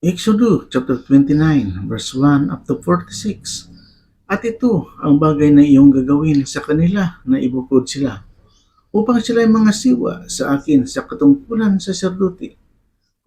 Exodus chapter 29 verse 1 up to 46. At ito ang bagay na iyong gagawin sa kanila na ibukod sila, upang sila ay mga siwa sa akin sa katungkulan sa sacerdote.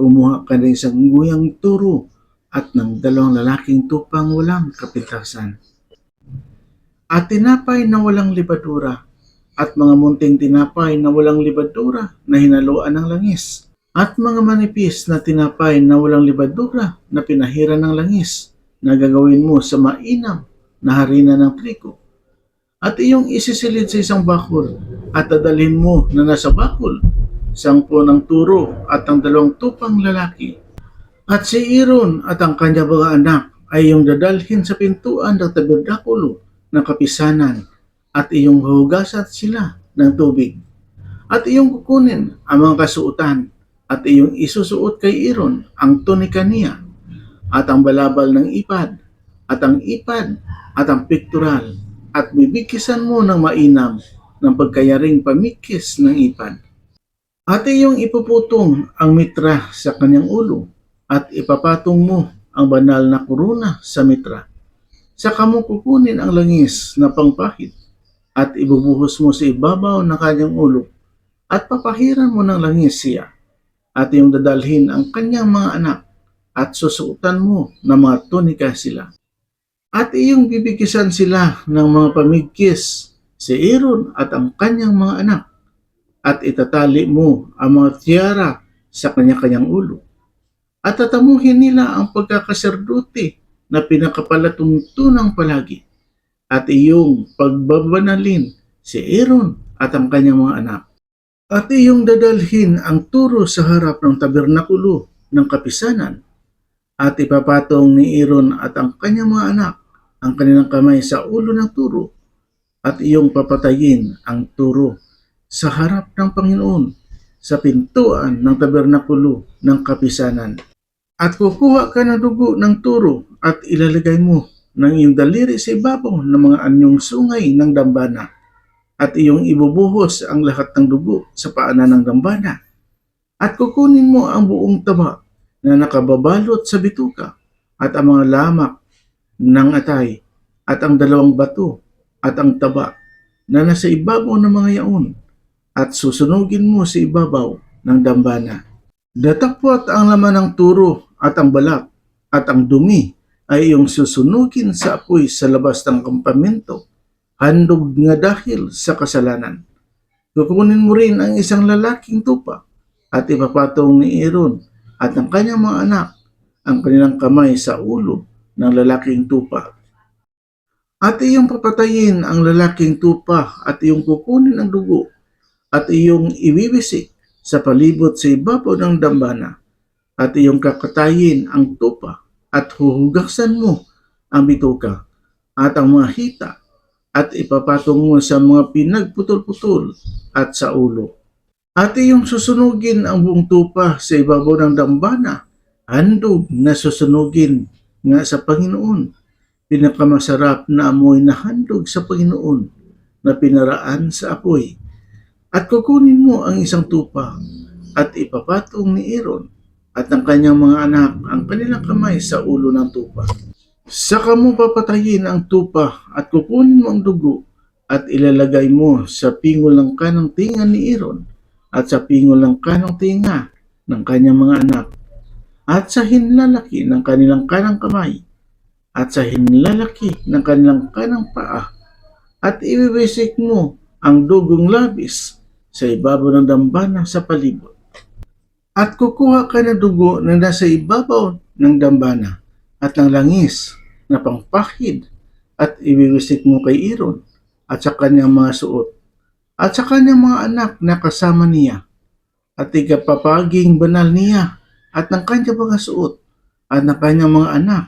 Kumuha ka ng isang guyang turo at ng dalawang lalaking tupang walang kapintasan. At tinapay na walang libadura, at mga munting tinapay na walang libadura na hinaluan ng langis, at mga manipis na tinapay na walang libadura na pinahiran ng langis na gagawin mo sa mainam na harina ng trigo. At iyong isisilid sa isang bakul at dadalhin mo na nasa bakul 10 ng turo at ang 2 tupang lalaki. At si Aaron at ang kanyang mga anak ay iyong dadalhin sa pintuan ng tabernakulo ng kapisanan at iyong huhugasan sila ng tubig. At iyong kukunin ang mga kasuotan at iyong isusuot kay Aaron ang tunika niya at ang balabal ng ipad at ang ipad at ang pictorial at bibikisan mo ng mainam ng pagkayaring pamikis ng ipad. At iyong ipuputong ang mitra sa kanyang ulo at ipapatong mo ang banal na kuruna sa mitra. Saka mo kukunin ang langis na pangpahid at ibubuhos mo sa ibabaw ng kanyang ulo at papahiran mo ng langis siya. At iyong dadalhin ang kanyang mga anak at susuotan mo ng mga tunika sila. At iyong bibigisan sila ng mga pamigkis si Aaron at ang kanyang mga anak at itatali mo ang mga tiara sa kanya-kanyang ulo. At tatamuhin nila ang pagkakaserdote na pinakapalatuntunang palagi at iyong pagbabanalin si Aaron at ang kanyang mga anak. At iyong dadalhin ang turo sa harap ng tabernakulo ng kapisanan at ipapatong ni Aaron at ang kanyang mga anak ang kanilang kamay sa ulo ng turo at iyong papatayin ang turo sa harap ng Panginoon sa pintuan ng tabernakulo ng kapisanan. At kukuha ka ng dugo ng turo at ilalagay mo ng iyong daliri sa ibabaw ng mga anyong sungay ng dambana at iyong ibubuhos ang lahat ng dugo sa paanan ng dambana at kukunin mo ang buong taba na nakababalot sa bituka at ang mga lamak ng atay at ang 2 bato at ang taba na nasa ibabaw ng mga yaon at susunugin mo sa ibabaw ng dambana. Datapwat ang laman ng turo at ang balat at ang dumi ay iyong susunugin sa apoy sa labas ng kampamento, handog nga dahil sa kasalanan. Kukunin mo rin ang isang lalaking tupa at ipapatong ni Aaron at ang kanyang mga anak ang kanilang kamay sa ulo ng lalaking tupa. At iyong papatayin ang lalaking tupa at iyong kukunin ang dugo at iyong ibibisik sa palibot sa ibabaw ng dambana at iyong kakatayin ang tupa at huhugasan mo ang bituka at ang mga hita at ipapatong mo sa mga pinagputol-putol at sa ulo. At iyong susunugin ang buong tupa sa ibabaw ng dambana, handog na susunugin nga sa Panginoon. Pinakamasarap na amoy na handog sa Panginoon na pinaraan sa apoy. At kukunin mo ang isang tupa at ipapatong ni Aaron at ang kanyang mga anak ang kanilang kamay sa ulo ng tupa. Saka mo papatayin ang tupa at kukunin mo ang dugo at ilalagay mo sa pingol ng kanang tinga ni Aaron at sa pingol ng kanang tinga ng kanyang mga anak at sa hinlalaki ng kanilang kanang kamay at sa hinlalaki ng kanilang kanang paa at ibibisik mo ang dugong labis sa ibabaw ng dambana sa palibot. At kukuha ka ng dugo na nasa ibabaw ng dambana at ng langis na pangpahid at ibibisik mo kay Aaron at sa kanyang mga suot at sa kanyang mga anak na kasama niya at ikapapaging banal niya at ng kanyang mga suot at ng kanyang mga anak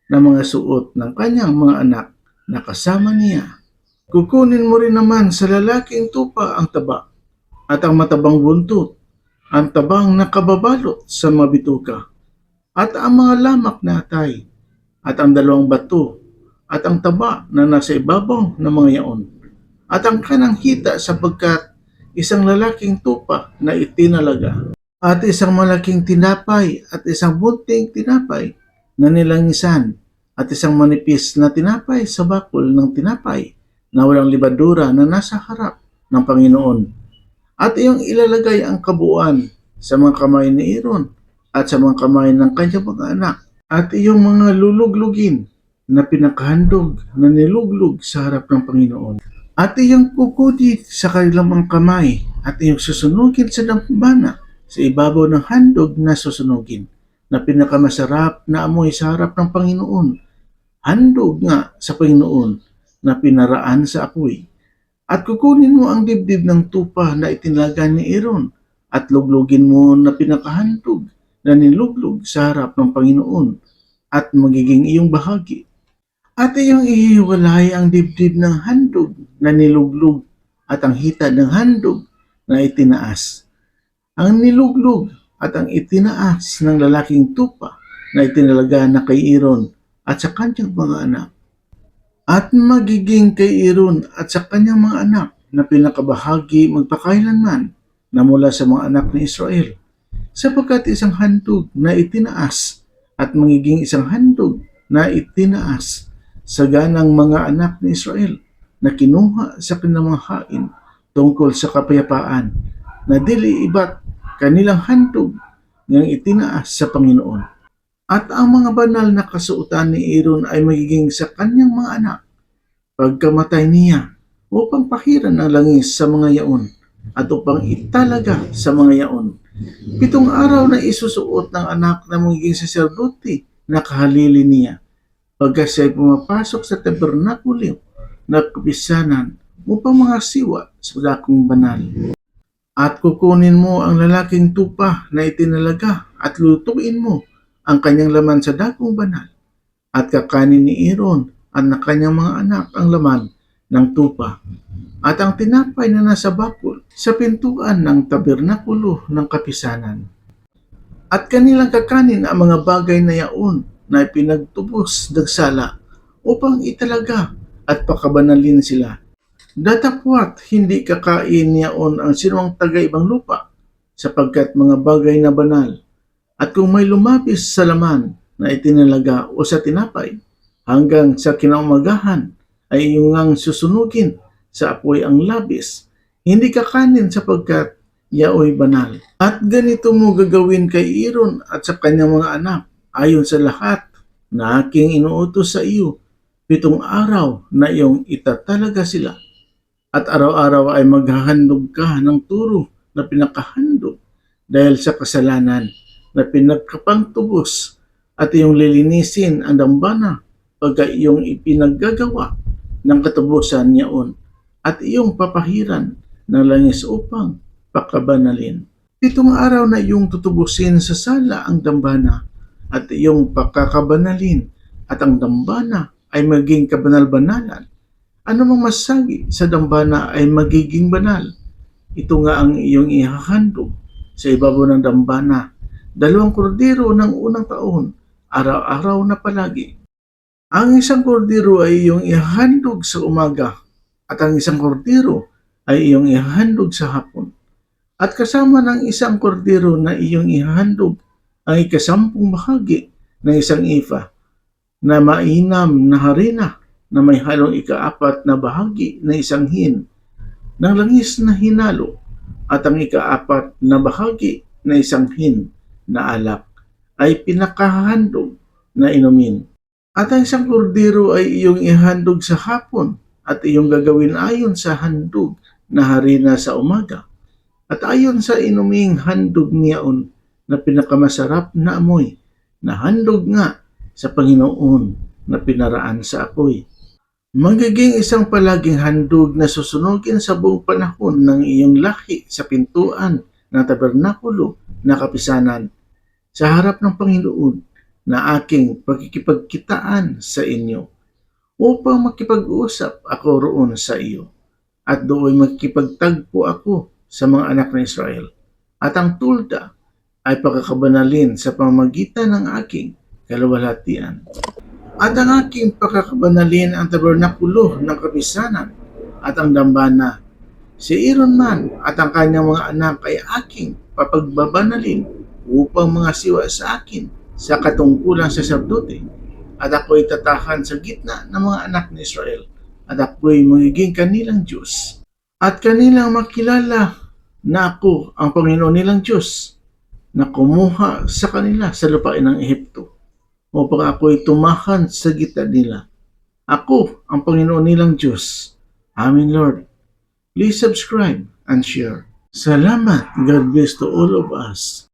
na mga suot ng kanyang mga anak na kasama niya. Kukunin mo rin naman sa lalaking tupa ang taba at ang matabang buntot, ang tabang nakababalot sa mga bituka, at ang mga lamak na atay, at ang 2 bato, at ang taba na nasa ibabaw ng mga yaon, at ang kanang hita sapagkat isang lalaking tupa na itinalaga. at isang malaking tinapay at isang bunting tinapay na nilangisan at isang manipis na tinapay sa bakul ng tinapay na walang libadura na nasa harap ng Panginoon. At iyong ilalagay ang kabuuan sa mga kamay ni Aaron at sa mga kamay ng kanyang mga anak at iyong mga luluglugin na pinakahandog na niluglug sa harap ng Panginoon. At iyong kukudi sa kanilang mga kamay at iyong susunugin sa dambana sa ibabaw ng handog na susunugin na pinakamasarap na amoy sa harap ng Panginoon. Handog nga sa Panginoon na pinaraan sa apoy. At kukunin mo ang dibdib ng tupa na itinaga ni Aaron at luglugin mo na pinakahandog na niluglug sa harap ng Panginoon at magiging iyong bahagi. At iyong ihiwalay ang dibdib ng handog na niluglug at ang hita ng handog na itinaas. Ang niluglug at ang itinaas ng lalaking tupa na itinalaga na kay Aaron at sa kanyang mga anak. At magiging kay Aaron at sa kanyang mga anak na pinakabahagi magpakailanman na mula sa mga anak ni Israel, sapagkat isang handog na itinaas at magiging isang handog na itinaas sa ganang mga anak ni Israel na kinuha sa kanilang mga hain tungkol sa kapayapaan na dili iba't kanilang handog ng itinaas sa Panginoon. At ang mga banal na kasuotan ni Aaron ay magiging sa kanyang mga anak pagkamatay niya upang pahiran ang langis sa mga yaon at upang italaga sa mga yaon. 7 araw na isusuot ng anak na magiging saserdote na kahalili niya pagka siya pumapasok sa tabernakulo na kapisanan upang mga siwa sa dakong banal. At kukunin mo ang lalaking tupa na itinalaga at lutuin mo ang kanyang laman sa dakong banal at kakanin ni Aaron at ng kanyang mga anak ang laman ng tupa at ang tinapay na nasa bakul sa pintuan ng tabernakulo ng kapisanan. At kanilang kakanin ang mga bagay na yaon na ipinagtubos dagsala upang italaga at pakabanalin sila. Datapwat hindi kakain yaon ang sinumang taga-ibang lupa sapagkat mga bagay na banal. At kung may lumapis sa laman na itinalaga o sa tinapay, hanggang sa kinaumagahan ay iyong ngang susunugin sa apoy ang labis, hindi kakanin sapagkat yaoy banal. At ganito mo gagawin kay Aaron at sa kanyang mga anak, ayon sa lahat na aking inuutos sa iyo, 7 araw na iyong itatalaga sila. At araw-araw ay maghahandog ka ng turo na pinakahandog dahil sa kasalanan na pinagkapangtubos at iyong lilinisin ang dambana pagka iyong ipinaggagawa ng katubusan niyaon at iyong papahiran ng langis upang pakabanalin. 7 araw na iyong tutubusin sa sala ang dambana at iyong pakakabanalin at ang dambana ay maging kabanal-banalan. Ano mang masagi sa dambana ay magiging banal. Ito nga ang iyong ihahandog sa ibabaw ng dambana, 2 kordero ng unang taon, araw-araw na palagi. Ang isang kordero ay iyong ihahandog sa umaga at ang isang kordero ay iyong ihahandog sa hapon. At kasama ng isang kordero na iyong ihahandog ang 10 bahagi ng isang ifa na mainam na harina na may halong 4 na bahagi na isang hin ng langis na hinalo at ang 4 na bahagi na isang hin na alak ay pinakahandog na inumin. At ang isang kordero ay iyong ihandog sa hapon at iyong gagawin ayon sa handog na harina sa umaga at ayon sa inuming handog niyaon na pinakamasarap na amoy na handog nga sa Panginoon na pinaraan sa apoy. Magiging isang palaging handog na susunugin sa buong panahon ng iyong lahi sa pintuan ng tabernakulo na kapisanan sa harap ng Panginoon na aking pagkikipagkitaan sa inyo upang makipag-usap ako roon sa iyo at doon makikipagtagpo ako sa mga anak ng Israel at ang tulda ay pagkakabanalin sa pamamagitan ng aking kaluwalhatian. At ang aking pagkakabanalin ang tabernakulo ng kapisanan at ang dambana. Si Aaron man at ang kanyang mga anak ay aking papagbabanalin upang mga siwa sa akin sa katungkulang saserdote. At ako'y tatahan sa gitna ng mga anak ni Israel. At ako'y magiging kanilang Diyos. At kanilang makilala na ako ang Panginoon nilang Diyos na kumuha sa kanila sa lupain ng Ehipto upang ako'y tumahan sa gitna nila. Ako ang Panginoon nilang Diyos. Amen, Lord. Please subscribe and share. Salamat. God bless to all of us.